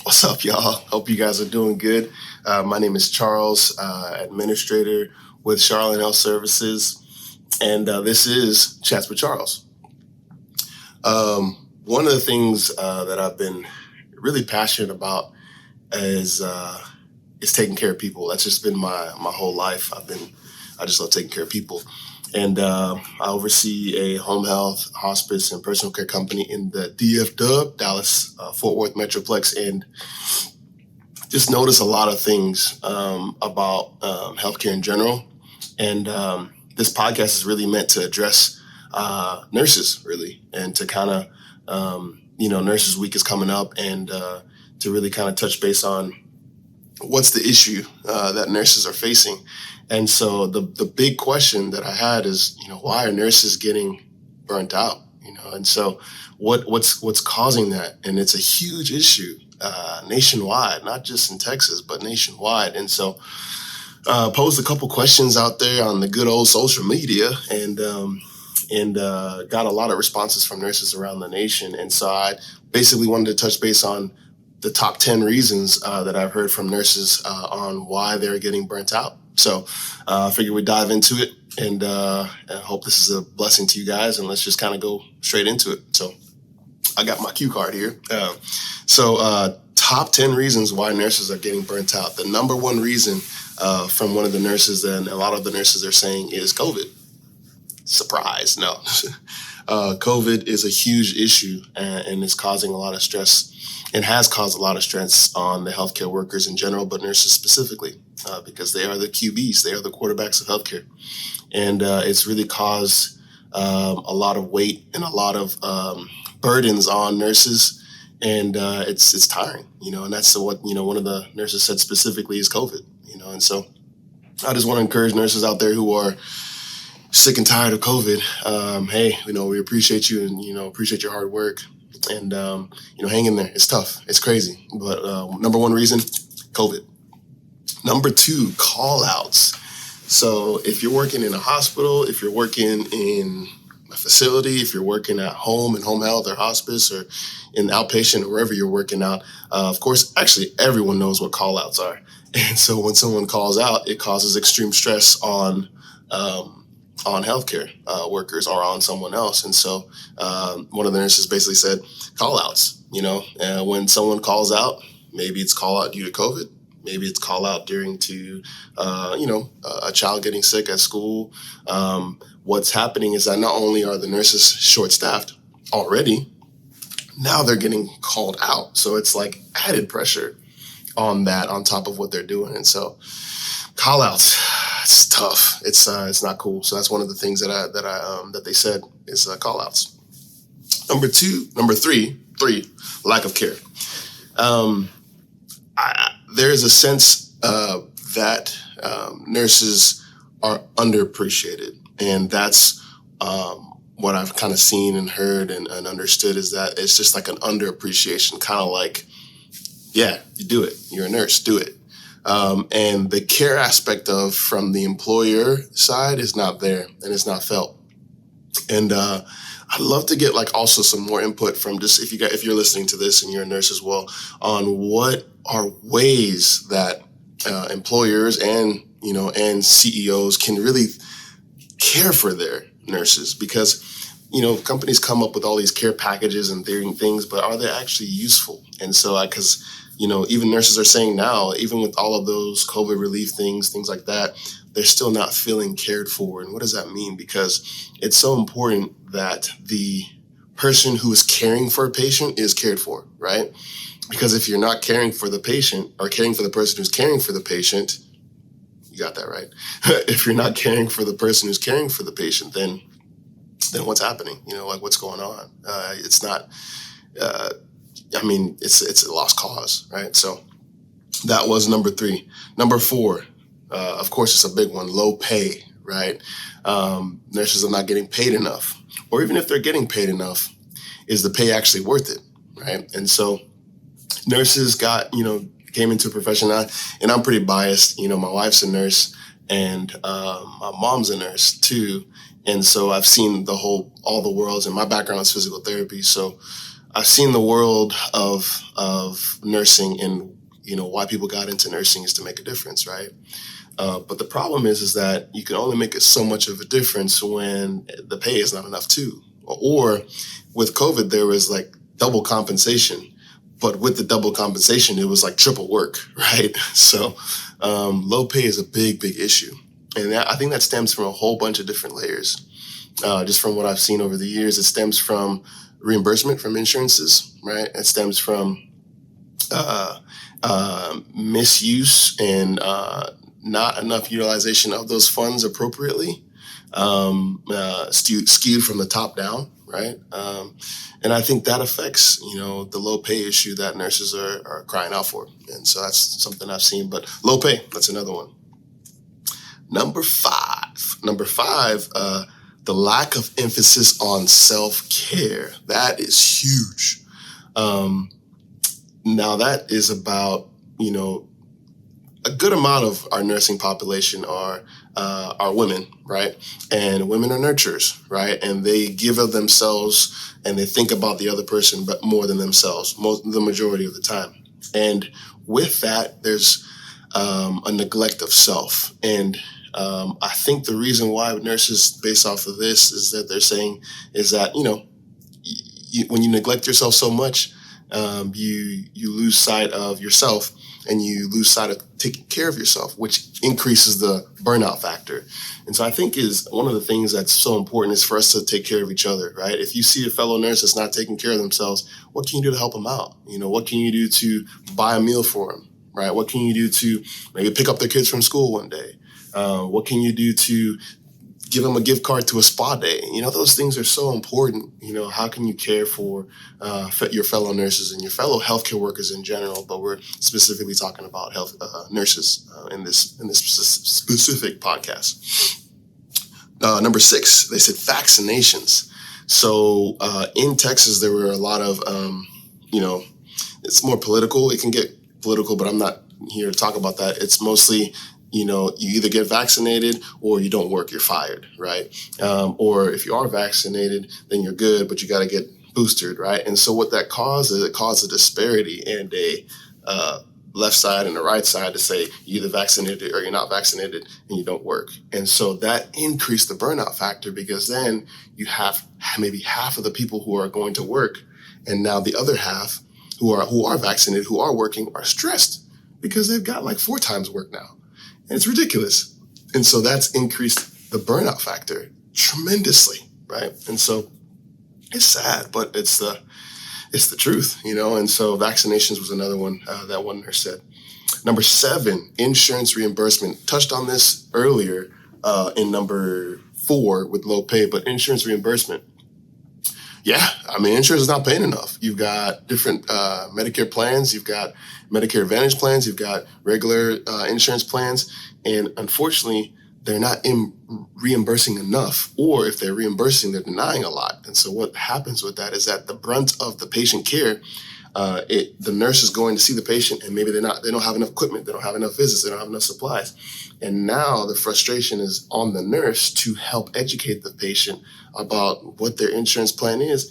What's up, y'all? Hope you guys are doing good. My name is Charles, administrator with Charlotte Health Services, and this is Chats with Charles. One of the things that I've been really passionate about is taking care of people. That's just been my whole life. I just love taking care of people. And I oversee a home health, hospice, and personal care company in the DFW, Dallas, Fort Worth Metroplex. And just notice a lot of things about healthcare in general. And this podcast is really meant to address nurses, really, and to kind of, Nurses Week is coming up, and to really kind of touch base on what's the issue that nurses are facing. And so the big question that I had is, why are nurses getting burnt out? And so what's causing that? And it's a huge issue nationwide, not just in Texas, but nationwide. And so posed a couple questions out there on the good old social media, and got a lot of responses from nurses around the nation. And so I basically wanted to touch base on the top 10 reasons that I've heard from nurses on why they're getting burnt out. So I figured we'd dive into it, and I hope this is a blessing to you guys, and let's just kind of go straight into it. So I got my cue card here. Top 10 reasons why nurses are getting burnt out. The number one reason from one of the nurses, and a lot of the nurses are saying, is COVID. Surprise, no. COVID is a huge issue, and it's causing a lot of stress, and has caused a lot of stress on the healthcare workers in general, but nurses specifically, because they are the QBs, they are the quarterbacks of healthcare. And it's really caused a lot of weight and a lot of burdens on nurses, and it's tiring, and that's what, one of the nurses said specifically is COVID, and so I just want to encourage nurses out there who are sick and tired of COVID. Hey, we appreciate you, and, appreciate your hard work, and, hang in there. It's tough. It's crazy. But number one reason, COVID. Number two, call-outs. So if you're working in a hospital, if you're working in a facility, if you're working at home in home health or hospice or in outpatient or wherever you're working out, of course, actually everyone knows what call-outs are. And so when someone calls out, it causes extreme stress on healthcare workers or on someone else. And so one of the nurses basically said, call-outs, when someone calls out, maybe it's call out due to COVID. Maybe it's call out during to, a child getting sick at school. What's happening is that not only are the nurses short-staffed already, now they're getting called out. So it's like added pressure on that, on top of what they're doing. And so call outs, it's tough. It's not cool. So that's one of the things that they said is call outs. Number three, lack of care. There is a sense that nurses are underappreciated, and that's what I've kind of seen and heard and understood is that it's just like an underappreciation, kind of like, yeah, you do it. You're a nurse, do it. And the care aspect from the employer side is not there, and it's not felt. And I'd love to get also some more input from just if you're listening to this and you're a nurse as well, on what are ways that employers and CEOs can really care for their nurses, because companies come up with all these care packages and things, but are they actually useful? And so because even nurses are saying now, even with all of those COVID relief things like that, they're still not feeling cared for. And what does that mean? Because it's so important that the person who is caring for a patient is cared for, right? Because if you're not caring for the patient or caring for the person who's caring for the patient, you got that right. If you're not caring for the person who's caring for the patient, then what's happening? What's going on? It's not, it's a lost cause, right? So that was number three. Number four, of course, it's a big one, low pay, right? Nurses are not getting paid enough. Or even if they're getting paid enough, is the pay actually worth it, right? And so nurses came into a profession, and I'm pretty biased. My wife's a nurse, and my mom's a nurse too. And so I've seen all the worlds, and my background is physical therapy. So I've seen the world of nursing, and why people got into nursing is to make a difference, right? But the problem is that you can only make it so much of a difference when the pay is not enough too. Or with COVID, there was like double compensation, but with the double compensation, it was like triple work, right? So low pay is a big, big issue. And I think that stems from a whole bunch of different layers. Just from what I've seen over the years, it stems from reimbursement from insurances, right? It stems from misuse and not enough utilization of those funds appropriately, skewed from the top down, right? And I think that affects, the low pay issue that nurses are crying out for. And so that's something I've seen. But low pay, that's another one. Number five, the lack of emphasis on self-care. That is huge. Now that is about, a good amount of our nursing population are women, right? And women are nurturers, right? And they give of themselves and they think about the other person, but more than themselves, the majority of the time. And with that, there's a neglect of self. And I think the reason why nurses, based off of this, is that they're saying is that, when you neglect yourself so much, you lose sight of yourself and you lose sight of taking care of yourself, which increases the burnout factor. And so I think is one of the things that's so important is for us to take care of each other, right? If you see a fellow nurse that's not taking care of themselves, what can you do to help them out? What can you do to buy a meal for them, right? What can you do to maybe pick up their kids from school one day? What can you do to give them a gift card to a spa day? Those things are so important. How can you care for your fellow nurses and your fellow healthcare workers in general? But we're specifically talking about health nurses in this specific podcast. Number 6, they said vaccinations. So in Texas, there were a lot of, it's more political. It can get political, but I'm not here to talk about that. It's mostly, you either get vaccinated or you don't work, you're fired, right? Or if you are vaccinated, then you're good, but you got to get boosted, right? And so what that causes, it causes a disparity and a left side and the right side to say you're either vaccinated or you're not vaccinated and you don't work. And so that increased the burnout factor because then you have maybe half of the people who are going to work, and now the other half who are vaccinated, who are working, are stressed because they've got like 4 times work now. And it's ridiculous. And so that's increased the burnout factor tremendously, right? And so it's sad, but it's the truth, And so vaccinations was another one that one nurse said. Number 7, insurance reimbursement. Touched on this earlier in number 4 with low pay, but insurance reimbursement. Yeah, insurance is not paying enough. You've got different Medicare plans. You've got Medicare Advantage plans. You've got regular insurance plans. And unfortunately, they're not reimbursing enough. Or if they're reimbursing, they're denying a lot. And so what happens with that is that the brunt of the patient care, the nurse is going to see the patient and maybe they don't have enough equipment. They don't have enough visits. They don't have enough supplies. And now the frustration is on the nurse to help educate the patient about what their insurance plan is.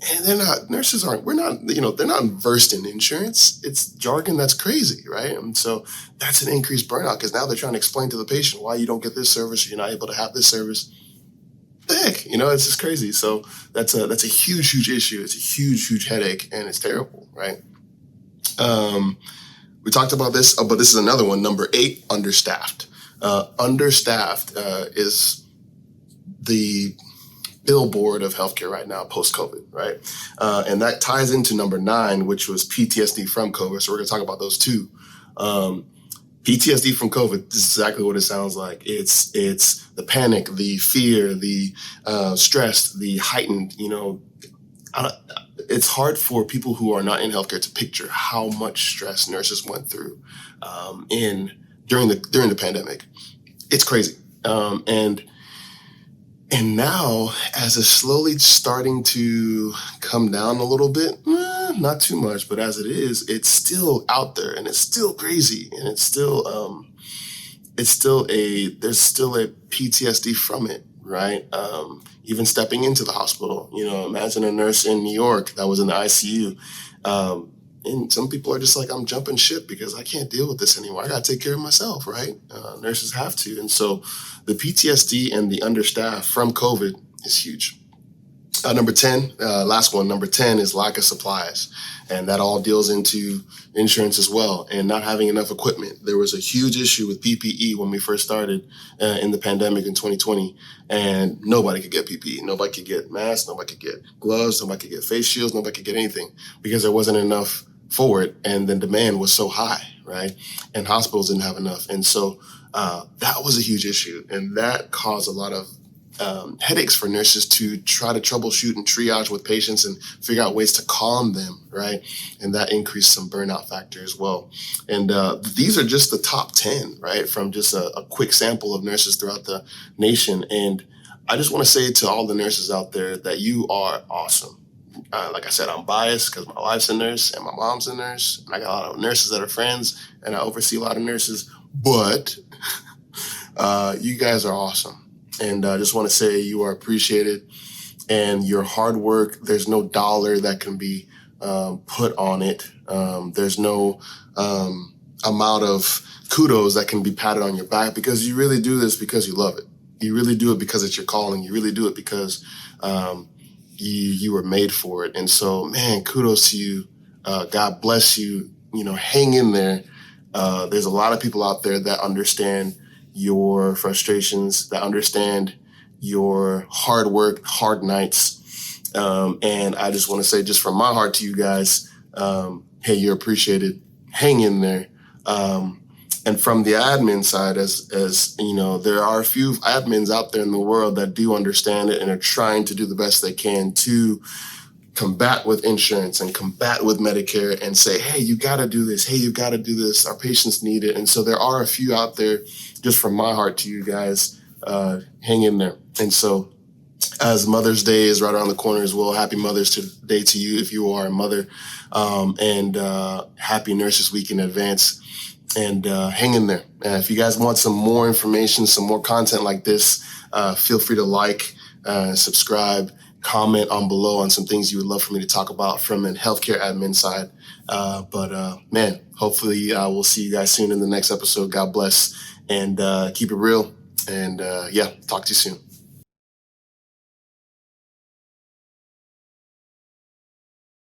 And they're not versed in insurance. It's jargon that's crazy, right? And so that's an increased burnout because now they're trying to explain to the patient why you don't get this service or you're not able to have this service. The heck, it's just crazy. So that's a huge, huge issue. It's a huge, huge headache and it's terrible, right? We talked about this, but this is another one. Number 8, understaffed. Understaffed is the billboard of healthcare right now, post-COVID, right? And that ties into number 9, which was PTSD from COVID. So we're going to talk about those two. PTSD from COVID, this is exactly what it sounds like. It's the panic, the fear, the stress, the heightened, it's hard for people who are not in healthcare to picture how much stress nurses went through during the pandemic. It's crazy. And now, as it's slowly starting to come down a little bit, not too much, but as it is, it's still out there and it's still crazy and there's still a PTSD from it, right? Even stepping into the hospital, imagine a nurse in New York that was in the ICU. And some people are just like, I'm jumping ship because I can't deal with this anymore. I got to take care of myself, right? Nurses have to. And so the PTSD and the understaff from COVID is huge. Number 10, last one, number 10 is lack of supplies. And that all deals into insurance as well and not having enough equipment. There was a huge issue with PPE when we first started in the pandemic in 2020, and nobody could get PPE. Nobody could get masks. Nobody could get gloves. Nobody could get face shields. Nobody could get anything because there wasn't enough for it. And the demand was so high, right? And hospitals didn't have enough. And so that was a huge issue. And that caused a lot of headaches for nurses to try to troubleshoot and triage with patients and figure out ways to calm them, right? And that increased some burnout factor as well. And these are just the top 10, right? From just a quick sample of nurses throughout the nation. And I just want to say to all the nurses out there that you are awesome. Like I said, I'm biased because my wife's a nurse and my mom's a nurse. And I got a lot of nurses that are friends and I oversee a lot of nurses. But you guys are awesome. And I just want to say you are appreciated and your hard work, there's no dollar that can be put on it. There's no amount of kudos that can be patted on your back because you really do this because you love it. You really do it because it's your calling. You really do it because you were made for it. And so, man, kudos to you. God bless you. Hang in there. There's a lot of people out there that understand your frustrations, that understand your hard work, hard nights. And I just want to say, just from my heart to you guys, hey, you're appreciated. Hang in there. And from the admin side, as you know, there are a few admins out there in the world that do understand it and are trying to do the best they can to combat with insurance and combat with Medicare and say, hey, you got to do this. Hey, you got to do this. Our patients need it. And so there are a few out there, just from my heart to you guys, hang in there. And so as Mother's Day is right around the corner as well, happy Mother's Day to you if you are a mother, and happy Nurses Week in advance. And hang in there. If you guys want some more information, some more content like this, feel free to like, subscribe, comment on below on some things you would love for me to talk about from a healthcare admin side. But man, hopefully we'll see you guys soon in the next episode. God bless and keep it real. And yeah, talk to you soon.